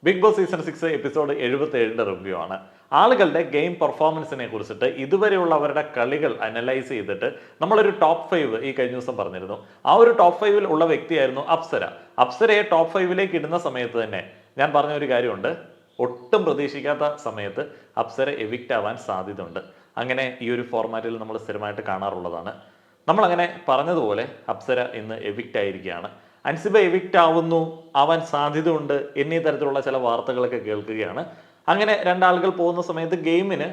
Big Boss season 6 episode 77 review ആണ്. ആളുകളുടെ game പെർഫോമൻസിനെ കുറിച്ചിട്ട് ഇതുവരെയുള്ള അവരുടെ കളികൾ അനലൈസ് ചെയ്തിട്ട് നമ്മളൊരു ടോപ്പ് 5 ഈ കഴിഞ്ഞ ദിവസം പറഞ്ഞിരുന്നു. ആ ഒരു ടോപ്പ് 5 ഉള്ള വ്യക്തിയായിരുന്നു അപ്സര. അപ്സരയെ ടോപ്പ് 5 ഇടുന്ന സമയത്ത് തന്നെ ഞാൻ പറഞ്ഞ ഒരു കാര്യമുണ്ട്, ഒട്ടും പ്രതീക്ഷിക്കാത്ത സമയത്ത് അപ്സര എവിക്റ്റ് ആവാൻ സാധ്യതയുണ്ട്. അങ്ങനെ ഈ ഒരു ഫോർമാറ്റിൽ നമ്മൾ സ്ഥിരമായിട്ട് കാണാറുള്ളതാണ്. നമ്മളങ്ങനെ പറഞ്ഞതുപോലെ അപ്സര ഇന്ന് എവിക്റ്റ് ആയിരിക്കുകയാണ്. അൻസിബ എവിക്റ്റ് ആവാൻ സാധ്യതയുണ്ട് എന്നീ തരത്തിലുള്ള ചില വാർത്തകളൊക്കെ കേൾക്കുകയാണ്. അങ്ങനെ രണ്ടാളുകൾ പോകുന്ന സമയത്ത് ഗെയിമിന്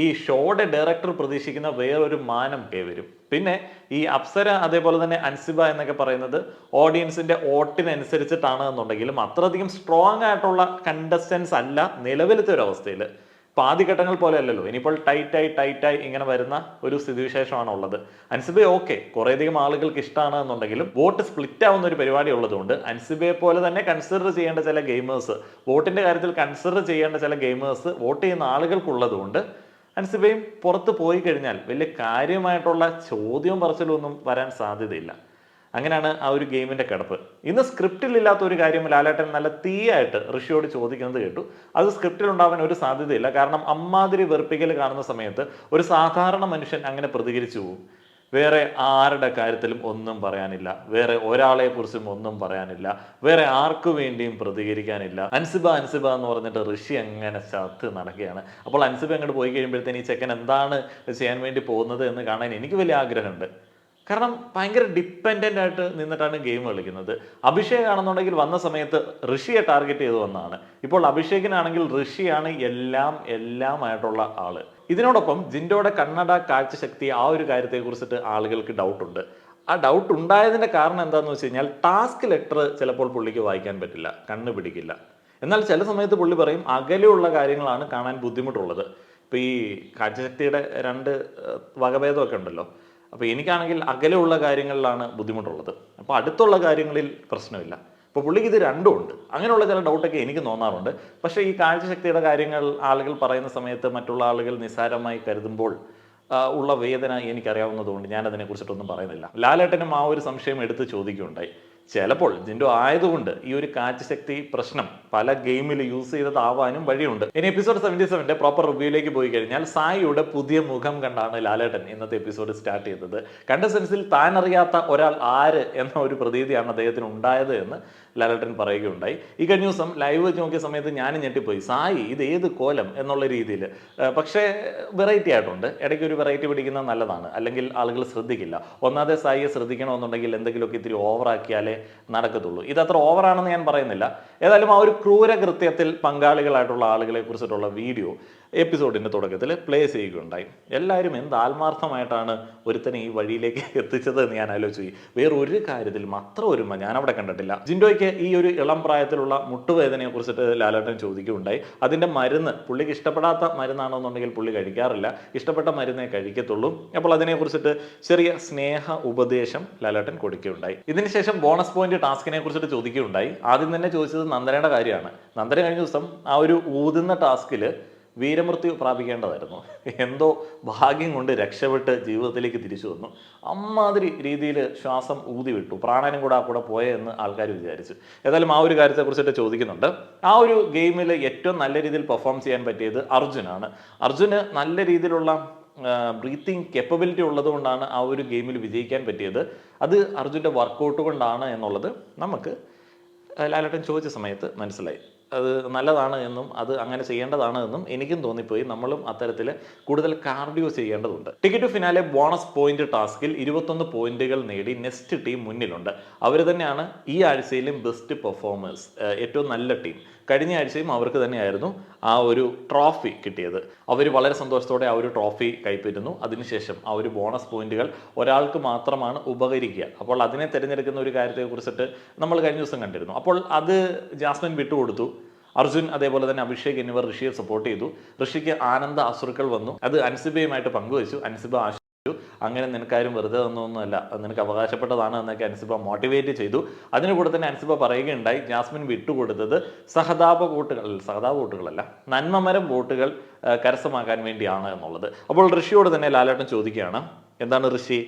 ഈ ഷോയുടെ ഡയറക്ടർ പ്രതീക്ഷിക്കുന്ന വേറൊരു മാനം കൈവരും. പിന്നെ ഈ അപ്സര അതേപോലെ തന്നെ അൻസിബ എന്നൊക്കെ പറയുന്നത് ഓഡിയൻസിന്റെ വോട്ടിനനുസരിച്ചിട്ടാണ് എന്നുണ്ടെങ്കിലും അത്രയധികം സ്ട്രോങ് ആയിട്ടുള്ള കണ്ടസ്റ്റൻസ് അല്ല നിലവിലത്തെ ഒരു അവസ്ഥയിൽ. ഇപ്പൊ ആദ്യഘട്ടങ്ങൾ പോലെ അല്ലല്ലോ, ഇനിയിപ്പോൾ ടൈറ്റായി ഇങ്ങനെ വരുന്ന ഒരു സ്ഥിതിവിശേഷമാണ് ഉള്ളത്. അൻസിബയെ ഓക്കെ കുറേയധികം ആളുകൾക്ക് ഇഷ്ടമാണ് എന്നുണ്ടെങ്കിലും വോട്ട് സ്പ്ലിറ്റ് ആവുന്ന ഒരു പരിപാടി ഉള്ളതുകൊണ്ട് അൻസിബയെ പോലെ തന്നെ കൺസിഡർ ചെയ്യേണ്ട ചില ഗെയിമേഴ്സ്, വോട്ടിന്റെ കാര്യത്തിൽ കൺസിഡർ ചെയ്യേണ്ട ചില ഗെയിമേഴ്സ് വോട്ട് ചെയ്യുന്ന ആളുകൾക്കുള്ളതുകൊണ്ട് അൻസിബയും പുറത്ത് പോയി കഴിഞ്ഞാൽ വലിയ കാര്യമായിട്ടുള്ള ചോദ്യവും പറച്ചിലും ഒന്നും വരാൻ സാധ്യതയില്ല. അങ്ങനെയാണ് ആ ഒരു ഗെയിമിന്റെ കിടപ്പ്. ഇന്ന് സ്ക്രിപ്റ്റിലില്ലാത്ത ഒരു കാര്യം ലാലേട്ടൻ നല്ല തീയായിട്ട് ഋഷിയോട് ചോദിക്കുന്നത് കേട്ടു. അത് സ്ക്രിപ്റ്റിൽ ഉണ്ടാവാൻ ഒരു സാധ്യതയില്ല. കാരണം അമ്മാതിരി വെറുപ്പിക്കൽ കാണുന്ന സമയത്ത് ഒരു സാധാരണ മനുഷ്യൻ അങ്ങനെ പ്രതികരിച്ചു പോകും. വേറെ ആരുടെ കാര്യത്തിലും ഒന്നും പറയാനില്ല, വേറെ ഒരാളെ കുറിച്ചും ഒന്നും പറയാനില്ല, വേറെ ആർക്കു വേണ്ടിയും പ്രതികരിക്കാനില്ല. അൻസിബ എന്ന് പറഞ്ഞിട്ട് ഋഷി അങ്ങനെ ചത്ത് നടക്കുകയാണ്. അപ്പോൾ അൻസിബ അങ്ങോട്ട് പോയി കഴിയുമ്പോഴത്തേന് ഈ ചെക്കൻ എന്താണ് ചെയ്യാൻ വേണ്ടി പോകുന്നത് എന്ന് കാണാൻ എനിക്ക് വലിയ ആഗ്രഹമുണ്ട്. കാരണം ഭയങ്കര ഡിപ്പെൻഡൻ്റ് ആയിട്ട് നിന്നിട്ടാണ് ഗെയിം കളിക്കുന്നത്. അഭിഷേക് ആണെന്നുണ്ടെങ്കിൽ വന്ന സമയത്ത് ഋഷിയെ ടാർഗറ്റ് ചെയ്ത് വന്നതാണ്. ഇപ്പോൾ അഭിഷേകിനാണെങ്കിൽ ഋഷിയാണ് എല്ലാമായിട്ടുള്ള ആള്. ഇതിനോടൊപ്പം ജിൻഡോയുടെ കന്നഡ കാഴ്ചശക്തി ആ ഒരു കാര്യത്തെ കുറിച്ചിട്ട് ആളുകൾക്ക് ഡൗട്ടുണ്ട്. ആ ഡൗട്ട് ഉണ്ടായതിന്റെ കാരണം എന്താണെന്ന് വെച്ച് കഴിഞ്ഞാൽ ടാസ്ക് ലെറ്റർ ചിലപ്പോൾ പുള്ളിക്ക് വായിക്കാൻ പറ്റില്ല, കണ്ണ് പിടിക്കില്ല. എന്നാൽ ചില സമയത്ത് പുള്ളി പറയും അകലെയുള്ള കാര്യങ്ങളാണ് കാണാൻ ബുദ്ധിമുട്ടുള്ളത്. ഇപ്പൊ ഈ കാഴ്ചശക്തിയുടെ 2 വകഭേദമൊക്കെ ഉണ്ടല്ലോ. അപ്പോൾ എനിക്കാണെങ്കിൽ അകലെയുള്ള കാര്യങ്ങളിലാണ് ബുദ്ധിമുട്ടുള്ളത്, അപ്പോൾ അടുത്തുള്ള കാര്യങ്ങളിൽ പ്രശ്നമില്ല. അപ്പോൾ പുള്ളിക്ക് ഇത് രണ്ടും ഉണ്ട്. അങ്ങനെയുള്ള ചില ഡൗട്ടൊക്കെ എനിക്ക് തോന്നാറുണ്ട്. പക്ഷേ ഈ കാഴ്ചശക്തിയുടെ കാര്യങ്ങൾ ആളുകൾ പറയുന്ന സമയത്ത് മറ്റുള്ള ആളുകൾ നിസ്സാരമായി കരുതുമ്പോൾ ഉള്ള വേദന എനിക്കറിയാവുന്നതുകൊണ്ട് ഞാൻ അതിനെക്കുറിച്ചിട്ടൊന്നും പറയുന്നില്ല. ലാലേട്ടനും ആ ഒരു സംശയം എടുത്ത് ചോദിക്കുകയുണ്ടായി. ചിലപ്പോൾ ജിൻഡോ ആയതുകൊണ്ട് ഈ ഒരു കാഴ്ചശക്തി പ്രശ്നം പല ഗെയിമിൽ യൂസ് ചെയ്തതാവാനും വഴിയുണ്ട്. ഇനി എപ്പിസോഡ് 77 പ്രോപ്പർ റിവ്യൂയിലേക്ക് പോയി കഴിഞ്ഞാൽ സായിയുടെ പുതിയ മുഖം കണ്ടാണ് ലാലേട്ടൻ ഇന്നത്തെ എപ്പിസോഡ് സ്റ്റാർട്ട് ചെയ്തത്. കണ്ടസ്റ്റൻസിൽ താൻ അറിയാത്ത ഒരാൾ ആര് എന്ന ഒരു പ്രതീതിയാണ് അദ്ദേഹത്തിന് ഉണ്ടായത് എന്ന് ലാലേട്ടൻ പറയുകയുണ്ടായി. ഈ കഴിഞ്ഞ ദിവസം ലൈവ് വെച്ച് നോക്കിയ സമയത്ത് ഞാനും ഞെട്ടിപ്പോയി, സായി ഇത് ഏത് കോലം എന്നുള്ള രീതിയിൽ. പക്ഷേ വെറൈറ്റി ആയിട്ടുണ്ട്. ഇടയ്ക്ക് ഒരു വെറൈറ്റി പിടിക്കുന്നത് നല്ലതാണ്, അല്ലെങ്കിൽ ആളുകൾ ശ്രദ്ധിക്കില്ല. ഒന്നാമത്തെ സായിയെ ശ്രദ്ധിക്കണമെന്നുണ്ടെങ്കിൽ എന്തെങ്കിലുമൊക്കെ ഇത്തിരി ഓവറാക്കിയാലേ നടക്കത്തുള്ളൂ. ഇതത്ര ഓവറാണെന്ന് ഞാൻ പറയുന്നില്ല. ഏതായാലും ആ ഒരു ക്രൂരകൃത്യത്തിൽ പങ്കാളികളായിട്ടുള്ള ആളുകളെ കുറിച്ചിട്ടുള്ള വീഡിയോ എപ്പിസോഡിന്റെ തുടക്കത്തിൽ പ്ലേ ചെയ്യുകയുണ്ടായി. എല്ലാവരും എന്ത് ആത്മാർത്ഥമായിട്ടാണ് ഒരുത്തനെ ഈ വഴിയിലേക്ക് എത്തിച്ചത് എന്ന് ഞാൻ ആലോചിച്ചു. വേറൊരു കാര്യത്തിലും അത്ര ഒരുമ ഞാൻ അവിടെ കണ്ടിട്ടില്ല. ജിൻഡോയ്ക്ക് ഈ ഒരു ഇളം പ്രായത്തിലുള്ള മുട്ടുവേദനയെ കുറിച്ചിട്ട് ലാലേട്ടൻ ചോദിക്കുകയുണ്ടായി. അതിന്റെ മരുന്ന് പുള്ളിക്ക് ഇഷ്ടപ്പെടാത്ത മരുന്നാണെന്നുണ്ടെങ്കിൽ പുള്ളി കഴിക്കാറില്ല, ഇഷ്ടപ്പെട്ട മരുന്നേ കഴിക്കത്തുള്ളൂ. അപ്പോൾ അതിനെക്കുറിച്ചിട്ട് ചെറിയ സ്നേഹ ഉപദേശം ലാലേട്ടൻ കൊടുക്കുകയുണ്ടായി. ഇതിനുശേഷം ബോണസ് പോയിന്റ് ടാസ്കിനെ കുറിച്ചിട്ട് ചോദിക്കുകയുണ്ടായി. ആദ്യം തന്നെ ചോദിച്ചത് നന്ദനയുടെ കാര്യമാണ്. നന്ദന കഴിഞ്ഞ ദിവസം ആ ഒരു ഊതുന്ന ടാസ്കിൽ വീരമൃത്യു പ്രാപിക്കേണ്ടതായിരുന്നു. എന്തോ ഭാഗ്യം കൊണ്ട് രക്ഷപ്പെട്ട് ജീവിതത്തിലേക്ക് തിരിച്ചു വന്നു. അമ്മാതിരി രീതിയിൽ ശ്വാസം ഊതി വിട്ടു, പ്രാണനും കൂടെ പോയെന്ന് ആൾക്കാർ വിചാരിച്ചു. ഏതായാലും ആ ഒരു കാര്യത്തെക്കുറിച്ചിട്ട് ചോദിക്കുന്നുണ്ട്. ആ ഒരു ഗെയിമിൽ ഏറ്റവും നല്ല രീതിയിൽ പെർഫോം ചെയ്യാൻ പറ്റിയത് അർജുനാണ്. അർജുന് നല്ല രീതിയിലുള്ള ബ്രീത്തിങ് കേപ്പബിലിറ്റി ഉള്ളത് കൊണ്ടാണ് ആ ഒരു ഗെയിമിൽ വിജയിക്കാൻ പറ്റിയത്. അത് അർജുൻ്റെ വർക്കൗട്ട് കൊണ്ടാണ് എന്നുള്ളത് നമുക്ക് ലാലേട്ടൻ ചോദിച്ച സമയത്ത് മനസ്സിലായി. അത് നല്ലതാണ് എന്നും അത് അങ്ങനെ ചെയ്യേണ്ടതാണ് എന്നും എനിക്കും തോന്നിപ്പോയി. നമ്മളും അത്തരത്തിൽ കൂടുതൽ കാർഡിയോ ചെയ്യേണ്ടതുണ്ട്. Ticket to finale bonus point ടാസ്കിൽ 21 പോയിന്റുകൾ നേടി നെക്സ്റ്റ് ടീം മുന്നിലുണ്ട്. അവർ തന്നെയാണ് ഈ ആഴ്ചയിലും ബെസ്റ്റ് പെർഫോമേഴ്സ്, ഏറ്റവും നല്ല ടീം. കഴിഞ്ഞ ആഴ്ചയും അവർക്ക് തന്നെയായിരുന്നു ആ ഒരു ട്രോഫി കിട്ടിയത്. അവർ വളരെ സന്തോഷത്തോടെ ആ ഒരു ട്രോഫി കൈപ്പറ്റുന്നു. അതിനുശേഷം ആ ഒരു ബോണസ് പോയിന്റുകൾ ഒരാൾക്ക് മാത്രമാണ് ഉപകരിക്കുക. അപ്പോൾ അതിനെ തിരഞ്ഞെടുക്കുന്ന ഒരു കാര്യത്തെക്കുറിച്ചിട്ട് നമ്മൾ കഴിഞ്ഞ ദിവസം കണ്ടിരുന്നു. അപ്പോൾ അത് ജാസ്മിൻ വിട്ടുകൊടുത്തു. അർജുൻ അതേപോലെ തന്നെ അഭിഷേക് എന്നിവർ ഋഷിയെ സപ്പോർട്ട് ചെയ്തു. ഋഷിക്ക് ആനന്ദ അശ്രുക്കൾ വന്നു. അത് അൻസിബയുമായിട്ട് പങ്കുവച്ചു. അൻസിബ അങ്ങനെ നിനക്കാരും വെറുതെ തന്നൊന്നുമല്ല, നിനക്ക് അവകാശപ്പെട്ടതാണ് എന്നൊക്കെ അൻസിബ മോട്ടിവേറ്റ് ചെയ്തു. അതിന് കൂടെ തന്നെ അൻസിബ പറയുകയുണ്ടായി ജാസ്മിൻ വിട്ടുകൊടുത്തത് സഹതാപ വോട്ടുകളല്ല, നന്മമരം വോട്ടുകൾ കരസ്ഥമാക്കാൻ വേണ്ടിയാണ് എന്നുള്ളത്. അപ്പോൾ ഋഷിയോട് തന്നെ ലാലേട്ടൻ ചോദിക്കുകയാണ്, എന്താണ് ഋഷി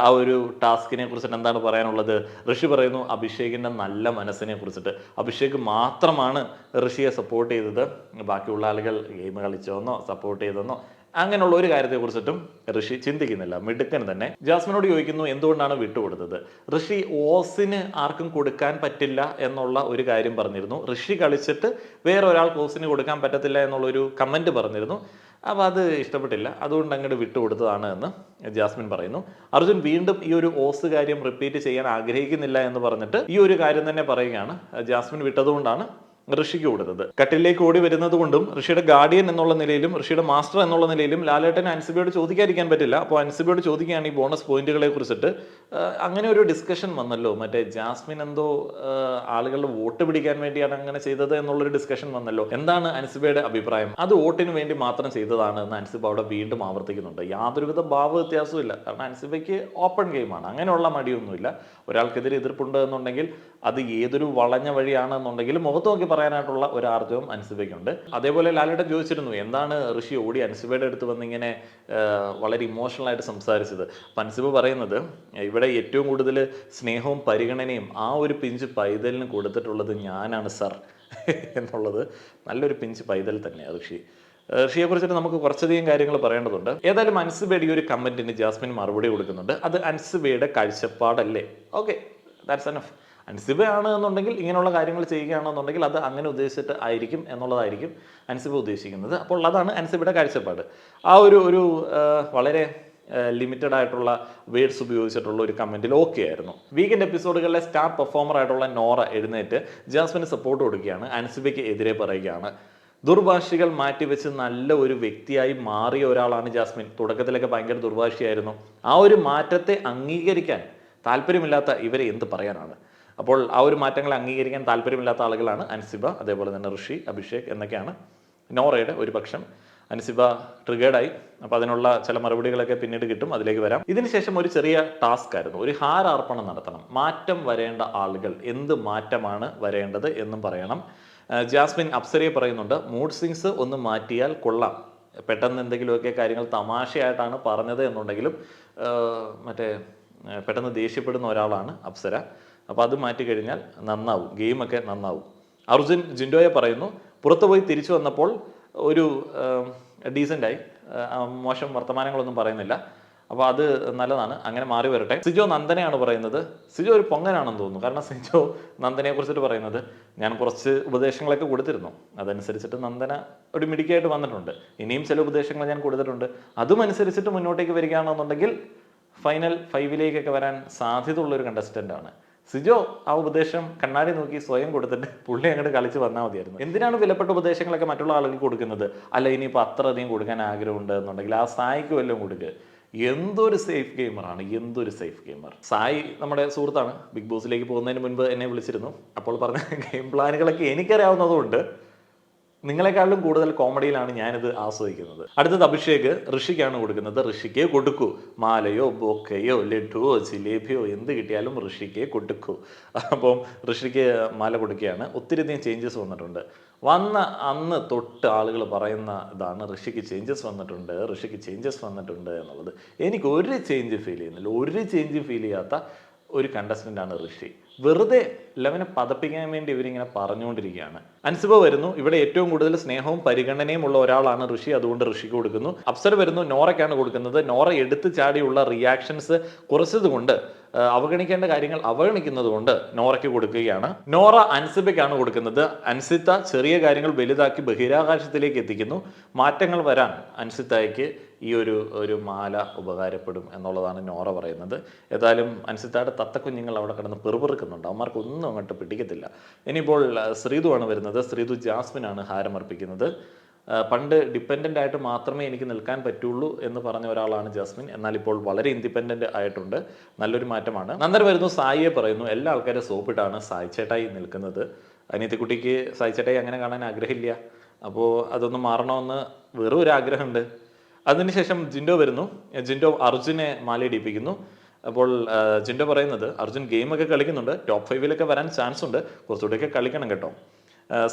ആ ഒരു ടാസ്കിനെ കുറിച്ചിട്ട് എന്താണ് പറയാനുള്ളത്? ഋഷി പറയുന്നു അഭിഷേകിൻ്റെ നല്ല മനസ്സിനെ കുറിച്ചിട്ട്. അഭിഷേക് മാത്രമാണ് ഋഷിയെ സപ്പോർട്ട് ചെയ്തത്, ബാക്കിയുള്ള ആളുകൾ ഗെയിം കളിച്ചോന്നോ സപ്പോർട്ട് ചെയ്തെന്നോ അങ്ങനെയുള്ള ഒരു കാര്യത്തെക്കുറിച്ചിട്ടും ഋഷി ചിന്തിക്കുന്നില്ല. മിടുക്കൻ തന്നെ. ജാസ്മിനോട് ചോദിക്കുന്നു എന്തുകൊണ്ടാണ് വിട്ടുകൊടുത്തത്. ഋഷി ഓസിന് ആർക്കും കൊടുക്കാൻ പറ്റില്ല എന്നുള്ള ഒരു കാര്യം പറഞ്ഞിരുന്നു. ഋഷി കളിച്ചിട്ട് വേറെ ഒരാൾക്ക് ഓസിന് കൊടുക്കാൻ പറ്റത്തില്ല എന്നുള്ളൊരു കമൻറ്റ് പറഞ്ഞിരുന്നു. അപ്പോൾ അത് ഇഷ്ടപ്പെട്ടില്ല, അതുകൊണ്ട് അങ്ങോട്ട് വിട്ടുകൊടുത്തതാണ് എന്ന് ജാസ്മിൻ പറയുന്നു. അർജുൻ വീണ്ടും ഈ ഒരു ഓസ് കാര്യം റിപ്പീറ്റ് ചെയ്യാൻ ആഗ്രഹിക്കുന്നില്ല എന്ന് പറഞ്ഞിട്ട് ഈ ഒരു കാര്യം തന്നെ പറയുകയാണ്. ജാസ്മിൻ വിട്ടതുകൊണ്ടാണ് ഋഷിക്ക് കൊടുത്തത്. കട്ടിലേക്ക് ഓടി വരുന്നത് കൊണ്ടും ഋഷിയുടെ ഗാർഡിയൻ എന്നുള്ള നിലയിലും ഋഷിയുടെ മാസ്റ്റർ എന്നുള്ള നിലയിലും ലാലേട്ടൻ അൻസിബയോട് ചോദിക്കാതിരിക്കാൻ പറ്റില്ല. അപ്പോൾ അൻസിബയോട് ചോദിക്കുകയാണ് ഈ ബോണസ് പോയിന്റുകളെ കുറിച്ചിട്ട്. അങ്ങനെ ഒരു ഡിസ്കഷൻ വന്നല്ലോ, മറ്റേ ജാസ്മിൻ എന്തോ ആളുകളുടെ വോട്ട് പിടിക്കാൻ വേണ്ടിയാണ് അങ്ങനെ ചെയ്തത് എന്നുള്ളൊരു ഡിസ്കഷൻ വന്നല്ലോ. എന്താണ് അൻസിബയുടെ അഭിപ്രായം? അത് വോട്ടിന് വേണ്ടി മാത്രം ചെയ്തതാണ് എന്ന് അൻസിബ അവിടെ വീണ്ടും ആവർത്തിക്കുന്നുണ്ട്. യാതൊരുവിധ ഭാവ വ്യത്യാസവും ഇല്ല, കാരണം അൻസിബയ്ക്ക് ഓപ്പൺ ഗെയിമാണ്, അങ്ങനെയുള്ള മടിയൊന്നുമില്ല. ഒരാൾക്കെതിരെ എതിർപ്പുണ്ട് എന്നുണ്ടെങ്കിൽ അത് ഏതൊരു വളഞ്ഞ വഴിയാണെന്നുണ്ടെങ്കിൽ മുഖത്ത് നോക്കി പറയാനായിട്ടുള്ള ഒരു ആർജവം അൻസിബയ്ക്കുണ്ട്. അതേപോലെ ലാലേട്ടൻ ചോദിച്ചിരുന്നു എന്താണ് ഋഷി ഓടി അൻസിബയുടെ അടുത്ത് വന്നിങ്ങനെ വളരെ ഇമോഷണൽ ആയിട്ട് സംസാരിച്ചത്. അപ്പം അൻസിബ പറയുന്നത് ഇവിടെ ഏറ്റവും കൂടുതൽ സ്നേഹവും പരിഗണനയും ആ ഒരു പിഞ്ച് പൈതലിന് കൊടുത്തിട്ടുള്ളത് ഞാനാണ് സർ എന്നുള്ളത് നല്ലൊരു പിഞ്ച് പൈതൽ തന്നെയാണ് ഋഷിയെ കുറിച്ചിട്ട് നമുക്ക് കുറച്ചധികം കാര്യങ്ങൾ പറയേണ്ടതുണ്ട്. ഏതായാലും അൻസിബയുടെ ഈ ഒരു കമന്റിന് ജാസ്മിൻ മറുപടി കൊടുക്കുന്നുണ്ട്. അത് അൻസിബയുടെ കാഴ്ചപ്പാടല്ലേ? Okay, that's enough. അൻസിബയാണ് എന്നുണ്ടെങ്കിൽ ഇങ്ങനെയുള്ള കാര്യങ്ങൾ ചെയ്യുകയാണെന്നുണ്ടെങ്കിൽ അത് അങ്ങനെ ഉദ്ദേശിച്ചിട്ട് ആയിരിക്കും എന്നുള്ളതായിരിക്കും അൻസിബ ഉദ്ദേശിക്കുന്നത്. അപ്പോൾ അതാണ് അൻസിബയുടെ കാഴ്ചപ്പാട്. ആ ഒരു വളരെ ലിമിറ്റഡ് ആയിട്ടുള്ള വേർഡ്സ് ഉപയോഗിച്ചിട്ടുള്ള ഒരു കമൻറ്റിൽ ഓക്കെ ആയിരുന്നു. വീക്കെൻഡ് എപ്പിസോഡുകളിലെ സ്റ്റാർ പെർഫോമർ ആയിട്ടുള്ള നോറ എഴുന്നേറ്റ് ജാസ്മിന് സപ്പോർട്ട് കൊടുക്കുകയാണ്, അൻസിബയ്ക്ക് എതിരെ പറയുകയാണ്. ദുർഭാഷികൾ മാറ്റിവെച്ച് നല്ല ഒരു വ്യക്തിയായി മാറിയ ഒരാളാണ് ജാസ്മിൻ. തുടക്കത്തിലൊക്കെ ഭയങ്കര ദുർഭാഷിയായിരുന്നു. ആ ഒരു മാറ്റത്തെ അംഗീകരിക്കാൻ താല്പര്യമില്ലാത്ത ഇവരെ എന്ത് പറയാനാണ്? അപ്പോൾ ആ ഒരു മാറ്റങ്ങളെ അംഗീകരിക്കാൻ താല്പര്യമില്ലാത്ത ആളുകളാണ് അൻസിബ, അതേപോലെ തന്നെ ഋഷി, അഭിഷേക് എന്നൊക്കെയാണ് നോറയുടെ ഒരു പക്ഷം. അൻസിബ ട്രിഗേർഡായി. അപ്പോൾ അതിനുള്ള ചില മറുപടികളൊക്കെ പിന്നീട് കിട്ടും, അതിലേക്ക് വരാം. ഇതിനുശേഷം ഒരു ചെറിയ ടാസ്ക് ആയിരുന്നു, ഒരു ഹാരാർപ്പണം നടത്തണം. മാറ്റം വരേണ്ട ആളുകൾ എന്ത് മാറ്റമാണ് വരേണ്ടത് എന്നും പറയണം. ജാസ്മിൻ അപ്സരയെ പറയുന്നുണ്ട് മൂഡ് സ്വിങ്സ് ഒന്ന് മാറ്റിയാൽ കൊള്ളാം. പെട്ടെന്ന് എന്തെങ്കിലുമൊക്കെ കാര്യങ്ങൾ തമാശയായിട്ടാണ് പറഞ്ഞത് എന്നുണ്ടെങ്കിലും പെട്ടെന്ന് ദേഷ്യപ്പെടുന്ന ഒരാളാണ് അപ്സര. അപ്പോൾ അത് മാറ്റി കഴിഞ്ഞാൽ നന്നാവും, ഗെയിമൊക്കെ നന്നാവും. അർജുൻ ജിൻഡോയെ പറയുന്നു പുറത്തു പോയി തിരിച്ചു വന്നപ്പോൾ ഒരു ഡീസൻ്റായി, മോശം വർത്തമാനങ്ങളൊന്നും പറയുന്നില്ല. അപ്പോൾ അത് നല്ലതാണ്, അങ്ങനെ മാറി വരട്ടെ. സിജോ നന്ദനയാണ് പറയുന്നത്. സിജോ ഒരു പൊങ്ങനാണെന്ന് തോന്നുന്നു, കാരണം സിജോ നന്ദനയെ കുറിച്ചിട്ട് പറയുന്നത് ഞാൻ കുറച്ച് ഉപദേശങ്ങളൊക്കെ കൊടുത്തിരുന്നു, അതനുസരിച്ചിട്ട് നന്ദന ഒരു മിടുക്കിയായിട്ട് വന്നിട്ടുണ്ട്, ഇനിയും ചില ഉപദേശങ്ങൾ ഞാൻ കൊടുത്തിട്ടുണ്ട്, അതും അനുസരിച്ചിട്ട് മുന്നോട്ടേക്ക് വരികയാണെന്നുണ്ടെങ്കിൽ ഫൈനൽ 5-ലേക്കൊക്കെ വരാൻ സാധ്യതയുള്ളൊരു കണ്ടസ്റ്റൻ്റ് ആണ്. സിജോ ആ ഉപദേശം കണ്ണാടി നോക്കി സ്വയം കൊടുത്തിട്ട് പുള്ളി അങ്ങോട്ട് കളിച്ച് വന്നാൽ മതിയായിരുന്നു. എന്തിനാണ് വിലപ്പെട്ട ഉപദേശങ്ങളൊക്കെ മറ്റുള്ള ആളുകൾക്ക് കൊടുക്കുന്നത്? അല്ല ഇനിയിപ്പോൾ അത്ര അധികം കൊടുക്കാൻ ആഗ്രഹമുണ്ട് എന്നുണ്ടെങ്കിൽ ആ സായിക്ക് വല്ലതും കൊടുക്കുക. എന്തൊരു സേഫ് ഗെയിമറാണ്, എന്തൊരു സേഫ് ഗെയിമർ. സായി നമ്മുടെ സുഹൃത്താണ്, ബിഗ് ബോസിലേക്ക് പോകുന്നതിന് മുൻപ് എന്നെ വിളിച്ചിരുന്നു. അപ്പോൾ പറഞ്ഞ ഗെയിം പ്ലാനുകളൊക്കെ എനിക്കറിയാവുന്നതുകൊണ്ട് നിങ്ങളെക്കാളും കൂടുതൽ കോമഡിയിലാണ് ഞാനിത് ആസ്വദിക്കുന്നത്. അടുത്തത് അഭിഷേക് ഋഷിക്കാണ് കൊടുക്കുന്നത്. ഋഷിക്ക് കൊടുക്കൂ, മാലയോ ബൊക്കയോ ലഡുവോ ജിലേബിയോ എന്ത് കിട്ടിയാലും ഋഷിക്ക് കൊടുക്കൂ. അപ്പം ഋഷിക്ക് മാല കൊടുക്കുകയാണ്. ഒത്തിരിയധികം ചേഞ്ചസ് വന്നിട്ടുണ്ട്. വന്ന അന്ന് തൊട്ട് ആളുകൾ പറയുന്ന ഇതാണ്, ഋഷിക്ക് ചേഞ്ചസ് വന്നിട്ടുണ്ട്, ഋഷിക്ക് ചേഞ്ചസ് വന്നിട്ടുണ്ട് എന്നുള്ളത്. എനിക്ക് ഒരു ചേഞ്ച് ഫീൽ ചെയ്യുന്നില്ല, ഒരു ചേഞ്ച് ഫീൽ ചെയ്യാത്ത ഒരു കണ്ടസ്റ്റൻ്റ് ആണ് ഋഷി. വെറുതെ ലെവനെ പതപ്പിക്കാൻ വേണ്ടി ഇവരിങ്ങനെ പറഞ്ഞുകൊണ്ടിരിക്കുകയാണ്. അൻസിബ വരുന്നു, ഇവിടെ ഏറ്റവും കൂടുതൽ സ്നേഹവും പരിഗണനയും ഉള്ള ഒരാളാണ് ഋഷി, അതുകൊണ്ട് ഋഷിക്ക് കൊടുക്കുന്നു. അപ്സര വരുന്നു, നോറയ്ക്കാണ് കൊടുക്കുന്നത്. നോറ എടുത്തു ചാടിയുള്ള റിയാക്ഷൻസ് കുറച്ചതുകൊണ്ട്, അവഗണിക്കേണ്ട കാര്യങ്ങൾ അവഗണിക്കുന്നത് കൊണ്ട് നോറയ്ക്ക് കൊടുക്കുകയാണ്. നോറ അൻസിബയ്ക്കാണ് കൊടുക്കുന്നത്. അൻസിത്ത ചെറിയ കാര്യങ്ങൾ വലുതാക്കി ബഹിരാകാശത്തിലേക്ക് എത്തിക്കുന്നു. മാറ്റങ്ങൾ വരാൻ അൻസിത്തയ്ക്ക് ഈ ഒരു മാല ഉപകാരപ്പെടും എന്നുള്ളതാണ് നോറ പറയുന്നത്. ഏതായാലും അൻസിത്തയുടെ തത്തക്കുഞ്ഞുങ്ങൾ അവിടെ കിടന്ന് പെറുപെറുക്കുന്നുണ്ട്, അവന്മാർക്കൊന്നും അങ്ങോട്ട് പിടിക്കത്തില്ല. ഇനിയിപ്പോൾ ശ്രീതുവാണ് വരുന്നത്. ശ്രീതു ജാസ്മിനാണ് ഹാരമർപ്പിക്കുന്നത്. പണ്ട് ഡിപ്പെൻഡൻ്റ് ആയിട്ട് മാത്രമേ എനിക്ക് നിൽക്കാൻ പറ്റുള്ളൂ എന്ന് പറഞ്ഞ ഒരാളാണ് ജാസ്മിൻ, എന്നാൽ ഇപ്പോൾ വളരെ ഇൻഡിപെൻഡൻ്റ് ആയിട്ടുണ്ട്. നല്ലൊരു മാറ്റമാണ്. നന്ദൻ വരുന്നു, സായിയെ പറയുന്നു. എല്ലാ ആൾക്കാരും സോപ്പിട്ടാണ് സായി ചേട്ടായി നിൽക്കുന്നത്. അനിയത്തിക്കുട്ടിക്ക് സായി ചേട്ടായി അങ്ങനെ കാണാൻ ആഗ്രഹമില്ല, അപ്പോൾ അതൊന്ന് മാറണമെന്ന് വെറും ഒരു ആഗ്രഹമുണ്ട്. അതിനുശേഷം ജിൻഡോ വരുന്നു. ജിൻഡോ അർജുനെ മാലയിടിപ്പിക്കുന്നു. അപ്പോൾ ജിൻഡോ പറയുന്നത് അർജുൻ ഗെയിമൊക്കെ കളിക്കുന്നുണ്ട്, ടോപ്പ് 5-ലൊക്കെ വരാൻ ചാൻസ് ഉണ്ട്, കുറച്ചുകൂടെയൊക്കെ കളിക്കണം കേട്ടോ.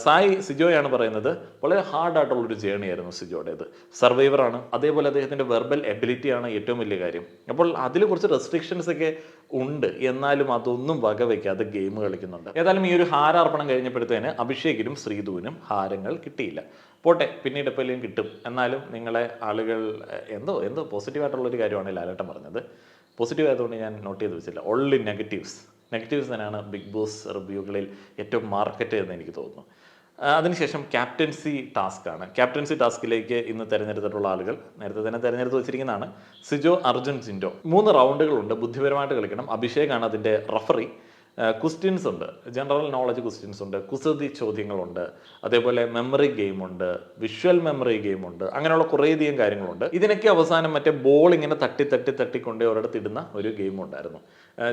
സായി സിജോയാണ് പറയുന്നത് വളരെ ഹാർഡായിട്ടുള്ളൊരു ജേണി ആയിരുന്നു സിജോയുടേത്. സർവൈവറാണ്, അതേപോലെ അദ്ദേഹത്തിൻ്റെ വെർബൽ എബിലിറ്റിയാണ് ഏറ്റവും വലിയ കാര്യം. അപ്പോൾ അതിൽ കുറച്ച് റെസ്ട്രിക്ഷൻസ് ഒക്കെ ഉണ്ട്, എന്നാലും അതൊന്നും വകവയ്ക്കാതെ ഗെയിം കളിക്കുന്നുണ്ട്. ഏതായാലും ഈ ഒരു ഹാരാർപ്പണം കഴിഞ്ഞപ്പോഴത്തേന് അഭിഷേകിനും ശ്രീധുവിനും ഹാരങ്ങൾ കിട്ടിയില്ല. പോട്ടെ, പിന്നീട് എപ്പോഴും കിട്ടും. എന്നാലും നിങ്ങളെ ആളുകൾ എന്തോ പോസിറ്റീവായിട്ടുള്ളൊരു കാര്യമാണ് ലാലേട്ടൻ പറഞ്ഞത്. പോസിറ്റീവ് ആയതുകൊണ്ട് ഞാൻ നോട്ട് ചെയ്ത് വെച്ചില്ല. ഓൺലി നെഗറ്റീവ്സ് തന്നെയാണ് ബിഗ് ബോസ് റിവ്യൂകളിൽ ഏറ്റവും മാർക്കറ്റ് എന്ന് എനിക്ക് തോന്നുന്നു. അതിനുശേഷം ക്യാപ്റ്റൻസി ടാസ്ക്കാണ്. ക്യാപ്റ്റൻസി ടാസ്കിലേക്ക് ഇന്ന് തിരഞ്ഞെടുത്തിട്ടുള്ള ആളുകൾ നേരത്തെ തന്നെ തിരഞ്ഞെടുത്ത് വെച്ചിരിക്കുന്നതാണ്. സിജോ, അർജുൻ, ജിൻഡോ. 3 റൗണ്ടുകളുണ്ട്, ബുദ്ധിപരമായിട്ട് കളിക്കണം. അഭിഷേകാണ് അതിൻ്റെ റഫറി. ക്വസ്റ്റ്യൻസ് ഉണ്ട്, ജനറൽ നോളജ് ക്വസ്റ്റ്യൻസ് ഉണ്ട്, കുസൃതി ചോദ്യങ്ങളുണ്ട്, അതേപോലെ മെമ്മറി ഗെയിമുണ്ട്, വിഷ്വൽ മെമ്മറി ഗെയിമുണ്ട്, അങ്ങനെയുള്ള കുറേയധികം കാര്യങ്ങളുണ്ട്. ഇതിനൊക്കെ അവസാനം മറ്റേ ബോൾ ഇങ്ങനെ തട്ടി കൊണ്ടേ ഒരിടത്ത് ഇടുന്ന ഒരു ഗെയിം ഉണ്ടായിരുന്നു.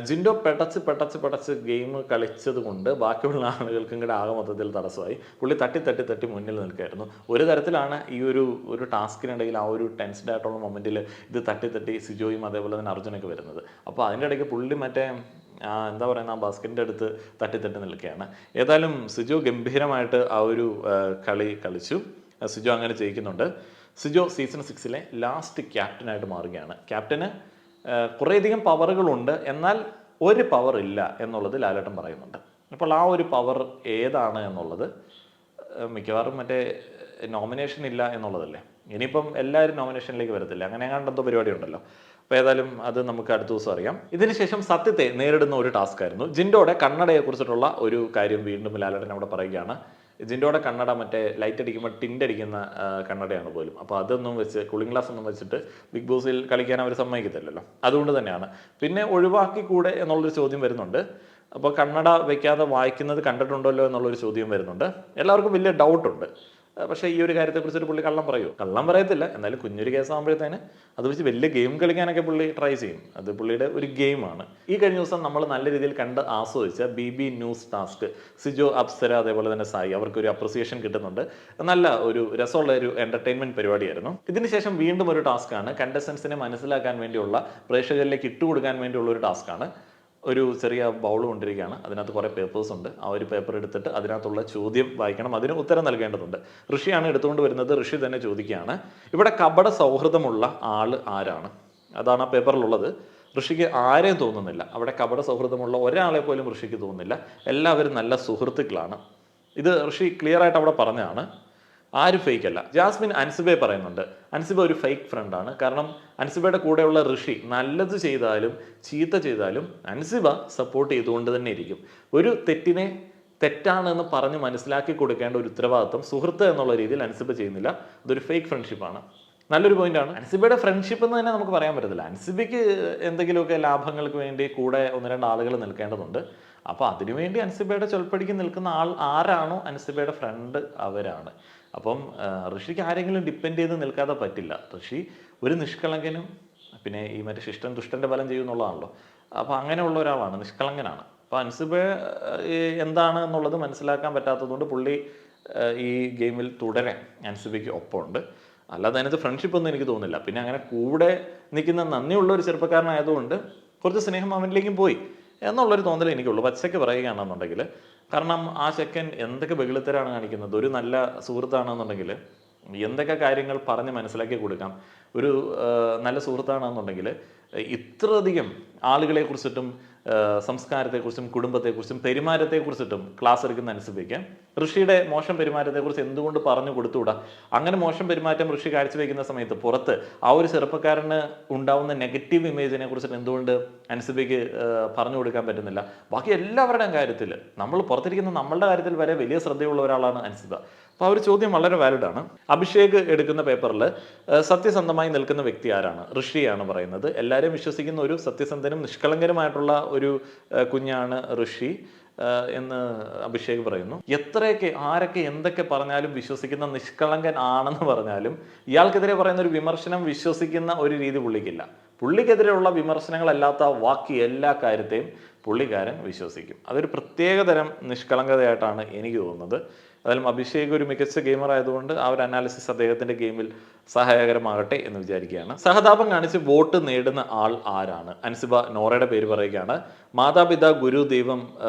ജിൻഡോ പെടച്ച് ഗെയിം കളിച്ചത് കൊണ്ട് ബാക്കിയുള്ള ആളുകൾക്കും കൂടെ ആകെ മൊത്തത്തിൽ തടസ്സമായി. പുള്ളി തട്ടി മുന്നിൽ നിൽക്കുകയായിരുന്നു. ഒരു തരത്തിലാണ് ഈ ഒരു ടാസ്കിനിടയിൽ ആ ഒരു ടെൻസ്ഡ് ആയിട്ടുള്ള മൊമെൻറ്റിൽ ഇത് തട്ടി സിജോയും അതേപോലെ തന്നെ അർജുനൊക്കെ വരുന്നത്. അപ്പോൾ അതിൻ്റെ ഇടയ്ക്ക് പുള്ളി മറ്റേ എന്താ പറയുക, ആ ബാസ്കറ്റിൻ്റെ അടുത്ത് തട്ടി നിൽക്കുകയാണ്. ഏതായാലും സിജോ ഗംഭീരമായിട്ട് ആ ഒരു കളി കളിച്ചു. സിജോ അങ്ങനെ ജയിക്കുന്നുണ്ട്. സിജോ സീസൺ 6 ലാസ്റ്റ് ക്യാപ്റ്റനായിട്ട് മാറുകയാണ്. ക്യാപ്റ്റന് കുറേയധികം പവറുകളുണ്ട്, എന്നാൽ ഒരു പവർ ഇല്ല എന്നുള്ളത് ലാലേട്ടൻ പറയുന്നുണ്ട്. അപ്പോൾ ആ ഒരു പവർ ഏതാണ് എന്നുള്ളത് മിക്കവാറും മറ്റേ നോമിനേഷൻ ഇല്ല എന്നുള്ളതല്ലേ. ഇനിയിപ്പം എല്ലാവരും നോമിനേഷനിലേക്ക് വരത്തില്ല, അങ്ങനെ എന്തോ പരിപാടി ഉണ്ടല്ലോ. അപ്പോൾ ഏതായാലും അത് നമുക്ക് അടുത്ത ദിവസം അറിയാം. ഇതിനുശേഷം സത്യത്തെ നേരിടുന്ന ഒരു ടാസ്ക് ആയിരുന്നു. ജിൻഡോയുടെ കണ്ണടയെക്കുറിച്ചിട്ടുള്ള ഒരു കാര്യം വീണ്ടും ലാലേട്ടൻ അവിടെ പറയുകയാണ്. ജിൻഡോയുടെ കണ്ണട മറ്റേ ലൈറ്റ് അടിക്കുമ്പോൾ ടിൻ്റ് അടിക്കുന്ന കണ്ണടയാണ് പോലും. അപ്പോൾ അതൊന്നും വെച്ച് കൂളിംഗ് ഗ്ലാസ് ഒന്നും വെച്ചിട്ട് ബിഗ് ബോസിൽ കളിക്കാൻ അവർ സമ്മതിക്കത്തില്ലല്ലോ. അതുകൊണ്ട് തന്നെയാണ്. പിന്നെ ഒഴിവാക്കിക്കൂടെ എന്നുള്ളൊരു ചോദ്യം വരുന്നുണ്ട്. അപ്പോൾ കണ്ണട വെക്കാതെ വായിക്കുന്നത് കണ്ടിട്ടുണ്ടല്ലോ എന്നുള്ളൊരു ചോദ്യം വരുന്നുണ്ട്. എല്ലാവർക്കും വലിയ ഡൗട്ടുണ്ട്. പക്ഷേ ഈ ഒരു കാര്യത്തെക്കുറിച്ചൊരു പുള്ളി കള്ളം പറയത്തില്ല. എന്നാലും കുഞ്ഞൊരു കേസാകുമ്പോഴത്തേന് അത് വെച്ച് വലിയ ഗെയിം കളിക്കാനൊക്കെ പുള്ളി ട്രൈ ചെയ്യും. അത് പുള്ളിയുടെ ഒരു ഗെയിമാണ്. ഈ കഴിഞ്ഞ ദിവസം നമ്മൾ നല്ല രീതിയിൽ കണ്ട് ആസ്വദിച്ച BB news task, Sijo, Apsara, അതേപോലെ തന്നെ സായി, അവർക്കൊരു അപ്രിസിയേഷൻ കിട്ടുന്നുണ്ട്. നല്ല ഒരു രസമുള്ള ഒരു എൻ്റർടൈൻമെൻറ്റ് പരിപാടിയായിരുന്നു. ഇതിനുശേഷം വീണ്ടും ഒരു ടാസ്ക്കാണ്. കണ്ടസ്റ്റൻസിനെ മനസ്സിലാക്കാൻ വേണ്ടിയുള്ള, പ്രേക്ഷകരിലേക്ക് ഇട്ടുകൊടുക്കാൻ വേണ്ടിയുള്ള ഒരു ടാസ്ക്കാണ്. ഒരു ചെറിയ ബൗൾ കൊണ്ടിരിക്കുകയാണ്, അതിനകത്ത് കുറേ പേപ്പേഴ്സ് ഉണ്ട്. ആ ഒരു പേപ്പർ എടുത്തിട്ട് അതിനകത്തുള്ള ചോദ്യം വായിക്കണം, അതിന് ഉത്തരം നൽകേണ്ടതുണ്ട്. ഋഷിയാണ് എടുത്തുകൊണ്ട് വരുന്നത്. ഋഷി തന്നെ ചോദിക്കുകയാണ്, ഇവിടെ കപട സൗഹൃദമുള്ള ആൾ ആരാണ്? അതാണ് ആ പേപ്പറിലുള്ളത്. ഋഷിക്ക് ആരെയും തോന്നുന്നില്ല, അവിടെ കപട സൗഹൃദമുള്ള ഒരാളെ പോലും ഋഷിക്ക് തോന്നുന്നില്ല. എല്ലാവരും നല്ല സുഹൃത്തുക്കളാണ്. ഇത് ഋഷി ക്ലിയർ ആയിട്ട് അവിടെ പറഞ്ഞതാണ്. ആരും ഫേക്ക് അല്ല. ജാസ്മിൻ അൻസിബയെ പറയുന്നുണ്ട്, അൻസിബ ഒരു ഫേക്ക് ഫ്രണ്ടാണ്. കാരണം അൻസിബയുടെ കൂടെയുള്ള ഋഷി നല്ലത് ചെയ്താലും ചീത്ത ചെയ്താലും അൻസിബ സപ്പോർട്ട് ചെയ്തുകൊണ്ട് തന്നെ ഇരിക്കും. ഒരു തെറ്റിനെ തെറ്റാണെന്ന് പറഞ്ഞ് മനസ്സിലാക്കി കൊടുക്കേണ്ട ഒരു ഉത്തരവാദിത്വം സുഹൃത്ത് എന്നുള്ള രീതിയിൽ അൻസിബ ചെയ്യുന്നില്ല. അതൊരു ഫേക്ക് ഫ്രണ്ട്ഷിപ്പാണ്. നല്ലൊരു പോയിന്റാണ്. അൻസിബയുടെ ഫ്രണ്ട്ഷിപ്പ് എന്ന് തന്നെ നമുക്ക് പറയാൻ പറ്റത്തില്ല. അൻസിബയ്ക്ക് എന്തെങ്കിലുമൊക്കെ ലാഭങ്ങൾക്ക് വേണ്ടി കൂടെ 1-2 ആളുകൾ നിൽക്കേണ്ടതുണ്ട്. അപ്പോൾ അതിനുവേണ്ടി അൻസിബയുടെ ചൊൽപ്പടിക്ക് നിൽക്കുന്ന ആൾ ആരാണോ അൻസിബയുടെ ഫ്രണ്ട്, അവരാണ്. അപ്പം ഋഷിക്ക് ആരെങ്കിലും ഡിപ്പെൻഡ് ചെയ്ത് നിൽക്കാതെ പറ്റില്ല. ഋഷി ഒരു നിഷ്കളങ്കനും, പിന്നെ ഈ മറ്റേ ശിഷ്ടൻ ദുഷ്ടൻ്റെ ഫലം ചെയ്യുന്നുള്ളതാണല്ലോ. അപ്പോൾ അങ്ങനെയുള്ള ഒരാളാണ്, നിഷ്കളങ്കനാണ്. അപ്പോൾ അൻസിബ എന്താണ് എന്നുള്ളത് മനസ്സിലാക്കാൻ പറ്റാത്തതുകൊണ്ട് പുള്ളി ഈ ഗെയിമിൽ തുടരാൻ അൻസിബയ്ക്ക് ഒപ്പമുണ്ട്. അല്ലാതെ അതിനകത്ത് ഫ്രണ്ട്ഷിപ്പ് ഒന്നും എനിക്ക് തോന്നുന്നില്ല. പിന്നെ അങ്ങനെ കൂടെ നിൽക്കുന്ന നന്ദിയുള്ള ഒരു ചെറുപ്പക്കാരനായതുകൊണ്ട് കുറച്ച് സ്നേഹം അവനിലേക്കും പോയി എന്നുള്ളൊരു തോന്നൽ എനിക്കുള്ളൂ, പച്ചയ്ക്ക് പറയുകയാണെന്നുണ്ടെങ്കിൽ. കാരണം ആ ചെക്കൻ എന്തൊക്കെ ബഹുളിത്തരാണ് കാണിക്കുന്നത്. ഒരു നല്ല സുഹൃത്താണെന്നുണ്ടെങ്കിൽ എന്തൊക്കെ കാര്യങ്ങൾ പറഞ്ഞ് മനസ്സിലാക്കി കൊടുക്കാം. ഒരു നല്ല സുഹൃത്താണെന്നുണ്ടെങ്കിൽ ഇത്രയധികം ആളുകളെക്കുറിച്ചിട്ടും സംസ്കാരത്തെക്കുറിച്ചും കുടുംബത്തെക്കുറിച്ചും പെരുമാറ്റത്തെക്കുറിച്ചിട്ടും ക്ലാസ് എടുക്കുന്ന അനുസരിച്ച് ഋഷിയുടെ മോശം പെരുമാറ്റത്തെക്കുറിച്ച് എന്തുകൊണ്ട് പറഞ്ഞു കൊടുത്തുകൂടാ? അങ്ങനെ മോശം പെരുമാറ്റം ഋഷി കാഴ്ചവെക്കുന്ന സമയത്ത് പുറത്ത് ആ ഒരു ചെറുപ്പക്കാരന് ഉണ്ടാവുന്ന നെഗറ്റീവ് ഇമേജിനെ കുറിച്ചിട്ട് എന്തുകൊണ്ട് അൻസിബയ്ക്ക് പറഞ്ഞു കൊടുക്കാൻ പറ്റുന്നില്ല? ബാക്കി എല്ലാവരുടെയും കാര്യത്തിൽ, നമ്മൾ പുറത്തിരിക്കുന്ന നമ്മളുടെ കാര്യത്തിൽ വരെ വലിയ ശ്രദ്ധയുള്ള ഒരാളാണ് അൻസിബ. അപ്പോൾ ആ ഒരു ചോദ്യം വളരെ വാലിഡാണ്. അഭിഷേക് എടുക്കുന്ന പേപ്പറിൽ സത്യസന്ധമായി നിൽക്കുന്ന വ്യക്തി ആരാണ്? ഋഷിയാണ് പറയുന്നത്. എല്ലാവരെയും വിശ്വസിക്കുന്ന ഒരു സത്യസന്ധനും നിഷ്കളങ്കനുമായിട്ടുള്ള ഒരു കുഞ്ഞാണ് ഋഷി എന്ന് അഭിഷേക് പറയുന്നു. എത്രയൊക്കെ ആരൊക്കെ എന്തൊക്കെ പറഞ്ഞാലും വിശ്വസിക്കുന്ന നിഷ്കളങ്കൻ ആണെന്ന് പറഞ്ഞാലും ഇയാൾക്കെതിരെ പറയുന്ന ഒരു വിമർശനം വിശ്വസിക്കുന്ന ഒരു രീതി പുള്ളിക്കില്ല. പുള്ളിക്കെതിരെയുള്ള വിമർശനങ്ങളല്ലാത്ത ബാക്കി എല്ലാ കാര്യത്തെയും പുള്ളിക്കാരൻ വിശ്വസിക്കും. അതൊരു പ്രത്യേകതരം നിഷ്കളങ്കതയായിട്ടാണ് എനിക്ക് തോന്നുന്നത്. അതായാലും അഭിഷേക് ഒരു മികച്ച ഗെയിമർ ആയതുകൊണ്ട് ആ ഒരു അനാലിസിസ് അദ്ദേഹത്തിന്റെ ഗെയിമിൽ സഹായകരമാകട്ടെ എന്ന് വിചാരിക്കുകയാണ്. സഹതാപം കാണിച്ച് വോട്ട് നേടുന്ന ആൾ ആരാണ്? അൻസിബ നോറയുടെ പേര് പറയുകയാണ്. മാതാപിതാ ഗുരു ദൈവം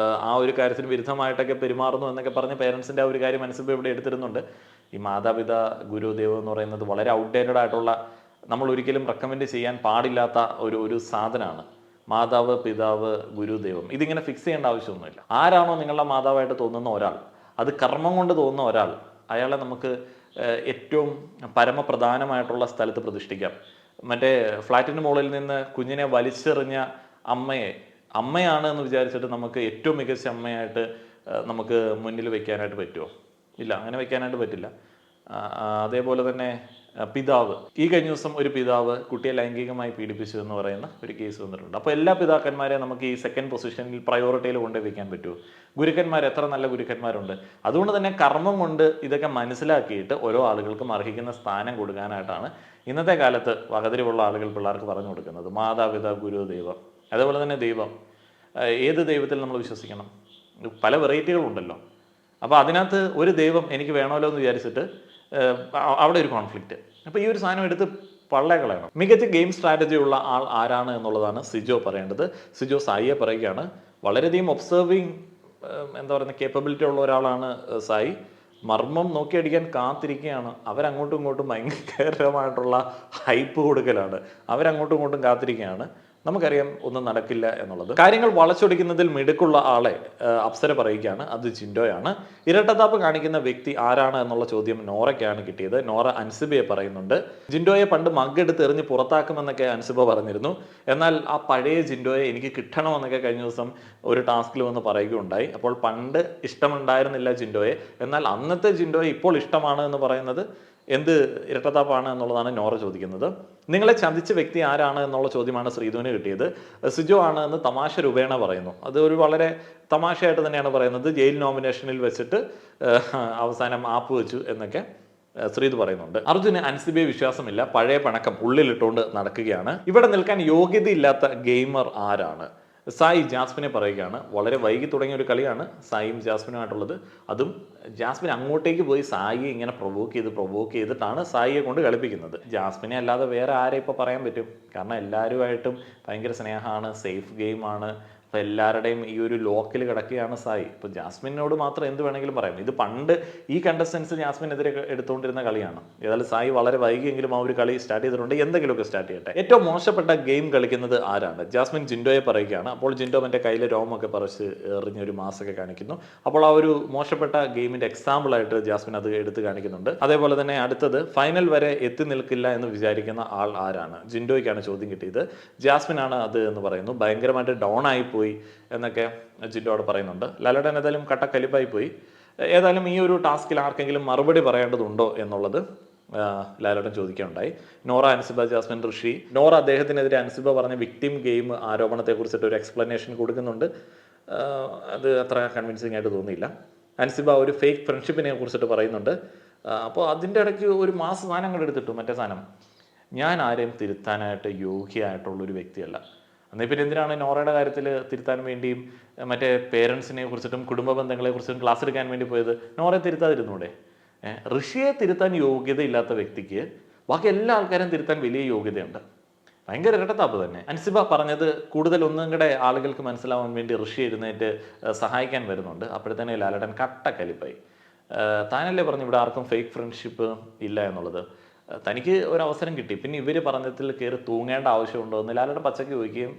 ആ ഒരു കാര്യത്തിന് വിരുദ്ധമായിട്ടൊക്കെ പെരുമാറുന്നു എന്നൊക്കെ പറഞ്ഞ് പേരൻസിന്റെ ആ ഒരു കാര്യം അൻസിബ ഇവിടെ എടുത്തിരുന്നുണ്ട്. ഈ മാതാപിതാ ഗുരു ദൈവം എന്ന് പറയുന്നത് വളരെ ഔട്ട്ഡേറ്റഡ് ആയിട്ടുള്ള, നമ്മൾ ഒരിക്കലും റെക്കമെൻഡ് ചെയ്യാൻ പാടില്ലാത്ത ഒരു സാധനമാണ്. മാതാവ്, പിതാവ്, ഗുരു, ദൈവം. ഇതിങ്ങനെ ഫിക്സ് ചെയ്യേണ്ട ആവശ്യമൊന്നുമില്ല. ആരാണോ നിങ്ങളുടെ മാതാവായിട്ട് തോന്നുന്ന ഒരാൾ, അത് കർമ്മം കൊണ്ട് തോന്നുന്ന ഒരാൾ, അയാളെ നമുക്ക് ഏറ്റവും പരമപ്രധാനമായിട്ടുള്ള സ്ഥലത്ത് പ്രതിഷ്ഠിക്കാം. മറ്റേ ഫ്ലാറ്റിന് മുകളിൽ നിന്ന് കുഞ്ഞിനെ വലിച്ചെറിഞ്ഞ അമ്മയാണ് എന്ന് വിചാരിച്ചിട്ട് നമുക്ക് ഏറ്റവും മികച്ച അമ്മയായിട്ട് നമുക്ക് മുന്നിൽ വെക്കാനായിട്ട് പറ്റുമോ? ഇല്ല, അങ്ങനെ വെക്കാനായിട്ട് പറ്റില്ല. അതേപോലെ തന്നെ പിതാവ്, ഈ കഴിഞ്ഞ ദിവസം ഒരു പിതാവ് കുട്ടിയെ ലൈംഗികമായി പീഡിപ്പിച്ചു എന്ന് പറയുന്ന ഒരു കേസ് വന്നിട്ടുണ്ട്. അപ്പോൾ എല്ലാ പിതാക്കന്മാരെയും നമുക്ക് ഈ സെക്കൻഡ് പൊസിഷനിൽ പ്രയോറിറ്റിയിൽ കൊണ്ടുവയ്ക്കാൻ പറ്റുമോ? ഗുരുക്കന്മാർ എത്ര നല്ല ഗുരുക്കന്മാരുണ്ട്. അതുകൊണ്ട് തന്നെ കർമ്മം കൊണ്ട് ഇതൊക്കെ മനസ്സിലാക്കിയിട്ട് ഓരോ ആളുകൾക്കും അർഹിക്കുന്ന സ്ഥാനം കൊടുക്കാനായിട്ടാണ് ഇന്നത്തെ കാലത്ത് വകതിരിവുള്ള ആളുകൾ പിള്ളേർക്ക് പറഞ്ഞു കൊടുക്കുന്നത്. മാതാപിതാ ഗുരു ദൈവം. അതേപോലെ തന്നെ ദൈവം, ഏത് ദൈവത്തിൽ നമ്മൾ വിശ്വസിക്കണം? പല വെറൈറ്റികളുണ്ടല്ലോ. അപ്പോൾ അതിനകത്ത് ഒരു ദൈവം എനിക്ക് വേണമല്ലോ എന്ന് വിചാരിച്ചിട്ട് അവിടെ ഒരു കോൺഫ്ലിക്റ്റ്. അപ്പോൾ ഈ ഒരു സാധനം എടുത്ത് കളയണം. മികച്ച ഗെയിം സ്ട്രാറ്റജി ഉള്ള ആൾ ആരാണ് എന്നുള്ളതാണ് സിജോ പറയേണ്ടത്. സിജോ സായിയെ പറയുകയാണ്. വളരെയധികം ഒബ്സർവിങ് എന്താ പറയുന്ന കേപ്പബിലിറ്റി ഉള്ള ഒരാളാണ് സായി. മർമ്മം നോക്കിയടിക്കാൻ കാത്തിരിക്കുകയാണ്. അവരങ്ങോട്ടും ഇങ്ങോട്ടും ഭയങ്കരമായിട്ടുള്ള ഹൈപ്പ് കൊടുക്കലാണ്. അവരങ്ങോട്ടും ഇങ്ങോട്ടും കാത്തിരിക്കുകയാണ്. നമുക്കറിയാം ഒന്നും നടക്കില്ല എന്നുള്ളത്. കാര്യങ്ങൾ വളച്ചൊടിക്കുന്നതിൽ മിടുക്കുള്ള ആളെ അപ്സര പറയുകയാണ്, അത് ജിൻഡോയാണ്. ഇരട്ടത്താപ്പ് കാണിക്കുന്ന വ്യക്തി ആരാണ് എന്നുള്ള ചോദ്യം നോറയ്ക്കാണ് കിട്ടിയത്. നോറ അൻസിബയെ പറയുന്നുണ്ട്. ജിൻഡോയെ പണ്ട് മഗ്ഗെടുത്ത് എറിഞ്ഞ് പുറത്താക്കുമെന്നൊക്കെ അൻസിബ പറഞ്ഞിരുന്നു. എന്നാൽ ആ പഴയ ജിൻഡോയെ എനിക്ക് കിട്ടണമെന്നൊക്കെ കഴിഞ്ഞ ദിവസം ഒരു ടാസ്കിൽ വന്ന് പറയുകയുണ്ടായി. അപ്പോൾ പണ്ട് ഇഷ്ടമുണ്ടായിരുന്നില്ല ജിൻഡോയെ, എന്നാൽ അന്നത്തെ ജിൻഡോയെ ഇപ്പോൾ ഇഷ്ടമാണ് എന്ന് പറയുന്നത് എന്ത് ഇരട്ടത്താപ്പാണ് എന്നുള്ളതാണ് നോറ ചോദിക്കുന്നത്. നിങ്ങളെ ചതിച്ച വ്യക്തി ആരാണ് എന്നുള്ള ചോദ്യമാണ് ശ്രീധുവിന് കിട്ടിയത്. സിജോ ആണ് എന്ന് തമാശ രൂപേണ പറയുന്നു. അത് ഒരു വളരെ തമാശയായിട്ട് തന്നെയാണ് പറയുന്നത്. ജയിൽ നോമിനേഷനിൽ വെച്ചിട്ട് അവസാനം ആപ്പ് വെച്ചു എന്നൊക്കെ ശ്രീധു പറയുന്നുണ്ട്. അർജുന് അൻസിബയെ വിശ്വാസമില്ല, പഴയ പണക്കം ഉള്ളിലിട്ടുകൊണ്ട് നടക്കുകയാണ്. ഇവിടെ നിൽക്കാൻ യോഗ്യതയില്ലാത്ത ഗെയിമർ ആരാണ്? സായി ജാസ്മിനെ പറയുകയാണ്. വളരെ വൈകി തുടങ്ങിയ ഒരു കളിയാണ് സായിയും ജാസ്മിനുമായിട്ടുള്ളത്. അതും ജാസ്മിൻ അങ്ങോട്ടേക്ക് പോയി സായിയെ ഇങ്ങനെ പ്രൊവോക്ക് ചെയ്തിട്ടാണ് സായിയെ കൊണ്ട് കളിപ്പിക്കുന്നത്. ജാസ്മിനെ അല്ലാതെ വേറെ ആരെ ഇപ്പോൾ പറയാൻ പറ്റും? കാരണം എല്ലാവരുമായിട്ടും ഭയങ്കര സ്നേഹമാണ്, സേഫ് ഗെയിമാണ്. അപ്പോൾ എല്ലാവരുടെയും ഈ ഒരു ലോക്കിൽ കിടക്കുകയാണ് സായി. ഇപ്പോൾ ജാസ്മിനോട് മാത്രം എന്ത് വേണമെങ്കിലും പറയാം. ഇത് പണ്ട് ഈ കണ്ടസ്റ്റൻസ് ജാസ്മിനെതിരെ എടുത്തുകൊണ്ടിരുന്ന കളിയാണ്. ഏതായാലും സായി വളരെ വൈകിയെങ്കിലും ആ ഒരു കളി സ്റ്റാർട്ട് ചെയ്തിട്ടുണ്ട്. എന്തെങ്കിലുമൊക്കെ സ്റ്റാർട്ട് ചെയ്യട്ടെ. ഏറ്റവും മോശപ്പെട്ട ഗെയിം കളിക്കുന്നത് ആരാണ്? ജാസ്മിൻ ജിൻഡോയെ പറയുകയാണ്. അപ്പോൾ ജിൻഡോ എൻ്റെ കയ്യിൽ രോമൊക്കെ പറിച്ച് എറിഞ്ഞൊരു മാസൊക്കെ കാണിക്കുന്നു. അപ്പോൾ ആ ഒരു മോശപ്പെട്ട ഗെയിമിൻ്റെ എക്സാമ്പിളായിട്ട് ജാസ്മിൻ അത് എടുത്ത് കാണിക്കുന്നുണ്ട്. അതേപോലെ തന്നെ അടുത്തത്, ഫൈനൽ വരെ എത്തി നിൽക്കില്ല എന്ന് വിചാരിക്കുന്ന ആൾ ആരാണ്? ജിൻഡോയ്ക്കാണ് ചോദ്യം കിട്ടിയത്. ജാസ്മിൻ ആണ് അത് എന്ന് പറയുന്നു. ഭയങ്കരമായിട്ട് ഡൗൺ ആയിപ്പോയി എന്നൊക്കെ ജിൻഡോ അവിടെ പറയുന്നുണ്ട്. ലാലേട്ടൻ ഏതായാലും കട്ടക്കലിപ്പായി പോയി. ഏതായാലും ഈ ഒരു ടാസ്കിൽ ആർക്കെങ്കിലും മറുപടി പറയേണ്ടതുണ്ടോ എന്നുള്ളത് ലാലേട്ടൻ ചോദിക്കുകയുണ്ടായി. നോറ, അൻസിബ, ജാസ്മിൻ, ഋഷി. നോറ അദ്ദേഹത്തിനെതിരെ അൻസിബ പറഞ്ഞ വിക്ടിം ഗെയിം ആരോപണത്തെ കുറിച്ചിട്ട് ഒരു എക്സ്പ്ലനേഷൻ കൊടുക്കുന്നുണ്ട്. അത് അത്ര കൺവിൻസിങ് ആയിട്ട് തോന്നിയില്ല. അൻസിബ ഒരു ഫേക്ക് ഫ്രണ്ട്ഷിപ്പിനെ കുറിച്ചിട്ട് പറയുന്നുണ്ട്. അപ്പോൾ അതിൻ്റെ ഇടയ്ക്ക് ഒരു മാസ സാധനം കൂടെ എടുത്തിട്ടു. മറ്റേ സാധനം, ഞാൻ ആരെയും തിരുത്താനായിട്ട് യോഗ്യമായിട്ടുള്ളൊരു വ്യക്തിയല്ല. എന്നാൽ പിന്നെ എന്തിനാണ് നോറയുടെ കാര്യത്തിൽ തിരുത്താൻ വേണ്ടിയും മറ്റേ പേരൻസിനെ കുറിച്ചിട്ടും കുടുംബ ബന്ധങ്ങളെ കുറിച്ചിട്ടും ക്ലാസ് എടുക്കാൻ വേണ്ടി പോയത്? നോറയെ തിരുത്താതിരുന്നൂടെ? ഋഷിയെ തിരുത്താൻ യോഗ്യതയില്ലാത്ത വ്യക്തിക്ക് ബാക്കി എല്ലാ ആൾക്കാരും തിരുത്താൻ വലിയ യോഗ്യതയുണ്ട്. ഭയങ്കര ഇരട്ടത്താപ്പ് തന്നെ. അൻസിബ പറഞ്ഞത് കൂടുതൽ ഒന്നും കൂടെ ആളുകൾക്ക് മനസ്സിലാവാൻ വേണ്ടി ഋഷി എഴുന്നേറ്റ് സഹായിക്കാൻ വരുന്നുണ്ട്. അപ്പോഴത്തേനെ ലാലേട്ടൻ കട്ടക്കലിപ്പായി. താനല്ലേ പറഞ്ഞു ഇവിടെ ആർക്കും ഫേക്ക് ഫ്രണ്ട്ഷിപ്പ് ഇല്ല എന്നുള്ളത്. തനിക്ക് ഒരു അവസരം കിട്ടി, പിന്നെ ഇവർ പറഞ്ഞതിൽ കയറി തൂങ്ങേണ്ട ആവശ്യമുണ്ടോ എന്ന് ലാലേട്ടൻ പച്ചയ്ക്ക് ചോദിക്കുകയും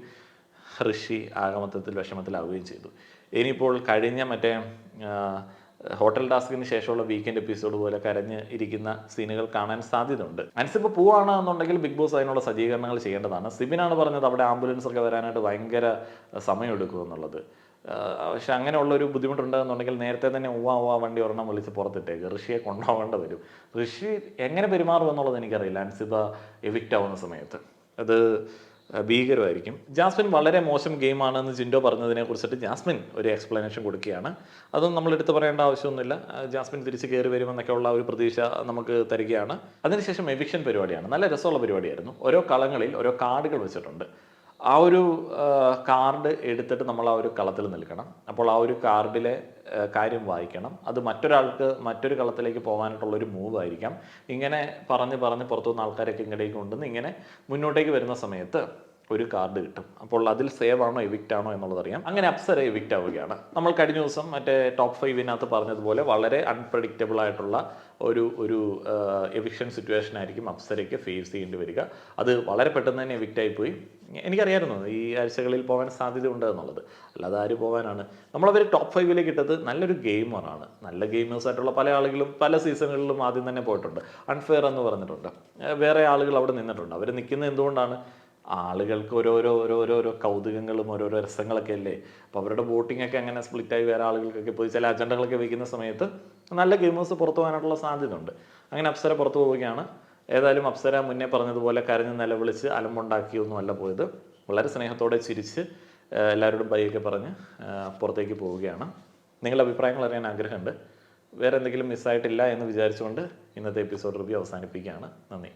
ഋഷി ആകമൊത്തത്തിൽ വിഷമത്തിലാവുകയും ചെയ്തു. ഇനിയിപ്പോൾ കഴിഞ്ഞ മറ്റേ ഹോട്ടൽ ടാസ്കിന് ശേഷമുള്ള വീക്കെൻഡ് എപ്പിസോഡ് പോലെ കരഞ്ഞ് ഇരിക്കുന്ന സീനുകൾ കാണാൻ സാധ്യതയുണ്ട്. അൻസിബ പോവാണ് എന്നുണ്ടെങ്കിൽ ബിഗ് ബോസ് അതിനുള്ള സജ്ജീകരണങ്ങൾ ചെയ്യേണ്ടതാണ്. സിബിനാണ് പറഞ്ഞത് അവിടെ ആംബുലൻസ് ഒക്കെ വരാനായിട്ട് ഭയങ്കര സമയമെടുക്കും എന്നുള്ളത്. പക്ഷെ അങ്ങനെയുള്ളൊരു ബുദ്ധിമുട്ടുണ്ടെന്നുണ്ടെങ്കിൽ നേരത്തെ തന്നെ വണ്ടി ഒരെണ്ണം വിളിച്ച് പുറത്തിട്ടേക്ക്. ഋഷിയെ കൊണ്ടുപോകേണ്ട വരും. ഋഷി എങ്ങനെ പെരുമാറും എന്നുള്ളത് എനിക്കറിയില്ല. അൻസിബ എവിക്റ്റ് ആവുന്ന സമയത്ത് അത് ഭീകരമായിരിക്കും. ജാസ്മിൻ വളരെ മോശം ഗെയിമാണെന്ന് ജിൻഡോ പറഞ്ഞതിനെ കുറിച്ചിട്ട് ജാസ്മിൻ ഒരു എക്സ്പ്ലനേഷൻ കൊടുക്കുകയാണ്. അതൊന്നും നമ്മൾ എടുത്ത് പറയേണ്ട ആവശ്യമൊന്നുമില്ല. ജാസ്മിൻ തിരിച്ച് കയറി വരുമെന്നൊക്കെയുള്ള ഒരു പ്രതീക്ഷ നമുക്ക് തരികയാണ്. അതിനുശേഷം എവിക്ഷൻ പരിപാടിയാണ്. നല്ല രസമുള്ള പരിപാടിയായിരുന്നു. ഓരോ കളങ്ങളിൽ ഓരോ കാർഡുകൾ വെച്ചിട്ടുണ്ട്. ആ ഒരു കാർഡ് എടുത്തിട്ട് നമ്മൾ ആ ഒരു കളത്തിൽ നിൽക്കണം. അപ്പോൾ ആ ഒരു കാർഡിലെ കാര്യം വായിക്കണം. അത് മറ്റൊരാൾക്ക് മറ്റൊരു കളത്തിലേക്ക് പോകാനായിട്ടുള്ളൊരു മൂവ് ആയിരിക്കാം. ഇങ്ങനെ പറഞ്ഞ് പുറത്തുനിന്ന് ആൾക്കാരൊക്കെ ഇങ്ങോട്ടേക്ക് കൊണ്ടുവന്ന് ഇങ്ങനെ മുന്നോട്ടേക്ക് വരുന്ന സമയത്ത് ഒരു കാർഡ് കിട്ടും. അപ്പോൾ അതിൽ സേവ് ആണോ എവിക്റ്റ് ആണോ എന്നുള്ളത് അറിയാം. അങ്ങനെ അപ്സര എവിക്റ്റ് ആവുകയാണ്. നമ്മൾ കഴിഞ്ഞ ദിവസം മറ്റേ ടോപ്പ് 5-നകത്ത് പറഞ്ഞതുപോലെ വളരെ അൺപ്രഡിക്റ്റബിൾ ആയിട്ടുള്ള ഒരു എവിക്ഷൻ സിറ്റുവേഷൻ ആയിരിക്കും അപ്സരയ്ക്ക് ഫേസ് ചെയ്യേണ്ടി വരിക. അത് വളരെ പെട്ടെന്ന് തന്നെ എവിക്റ്റ് ആയിപ്പോയി. എനിക്കറിയായിരുന്നു ഈ ആഴ്ചകളിൽ പോകാൻ സാധ്യതയുണ്ട് എന്നുള്ളത്. അല്ലാതെ ആര് പോകാനാണ്. നമ്മളവർ ടോപ്പ് 5-ലേക്ക് ഇട്ടത് നല്ലൊരു ഗെയിമറാണ്. നല്ല ഗെയിമേഴ്സ് ആയിട്ടുള്ള പല ആളുകളും പല സീസണുകളിലും ആദ്യം തന്നെ പോയിട്ടുണ്ട്. അൺഫെയർ എന്ന് പറഞ്ഞിട്ടുണ്ട്. വേറെ ആളുകൾ അവിടെ നിന്നിട്ടുണ്ട്. അവർ നിൽക്കുന്നത് എന്തുകൊണ്ടാണ്? ആളുകൾക്ക് ഓരോരോ കൗതുകങ്ങളും ഓരോരോ രസങ്ങളൊക്കെ അല്ലേ. അപ്പോൾ അവരുടെ വോട്ടിംഗ് ഒക്കെ അങ്ങനെ സ്പ്ലിറ്റായി വേറെ ആളുകൾക്കൊക്കെ പോയി ചില അജണ്ടകളൊക്കെ വയ്ക്കുന്ന സമയത്ത് നല്ല ഗെയിമേഴ്സ് പുറത്തു പോകാനായിട്ടുള്ള സാധ്യത ഉണ്ട്. അങ്ങനെ അപ്സര പുറത്തു പോവുകയാണ്. ഏതായാലും അപ്സര മുന്നേ പറഞ്ഞതുപോലെ കരഞ്ഞ് നിലവിളിച്ച് അലമ്പുണ്ടാക്കിയൊന്നും അല്ല പോയത്. വളരെ സ്നേഹത്തോടെ ചിരിച്ച് എല്ലാവരോടും ബൈയൊക്കെ പറഞ്ഞ് പുറത്തേക്ക് പോവുകയാണ്. നിങ്ങളുടെ അഭിപ്രായങ്ങൾ അറിയാൻ ആഗ്രഹമുണ്ട്. വേറെ എന്തെങ്കിലും മിസ്സായിട്ടില്ല എന്ന് വിചാരിച്ചുകൊണ്ട് ഇന്നത്തെ എപ്പിസോഡ് റിവ്യൂ അവസാനിപ്പിക്കുകയാണ്. നന്ദി.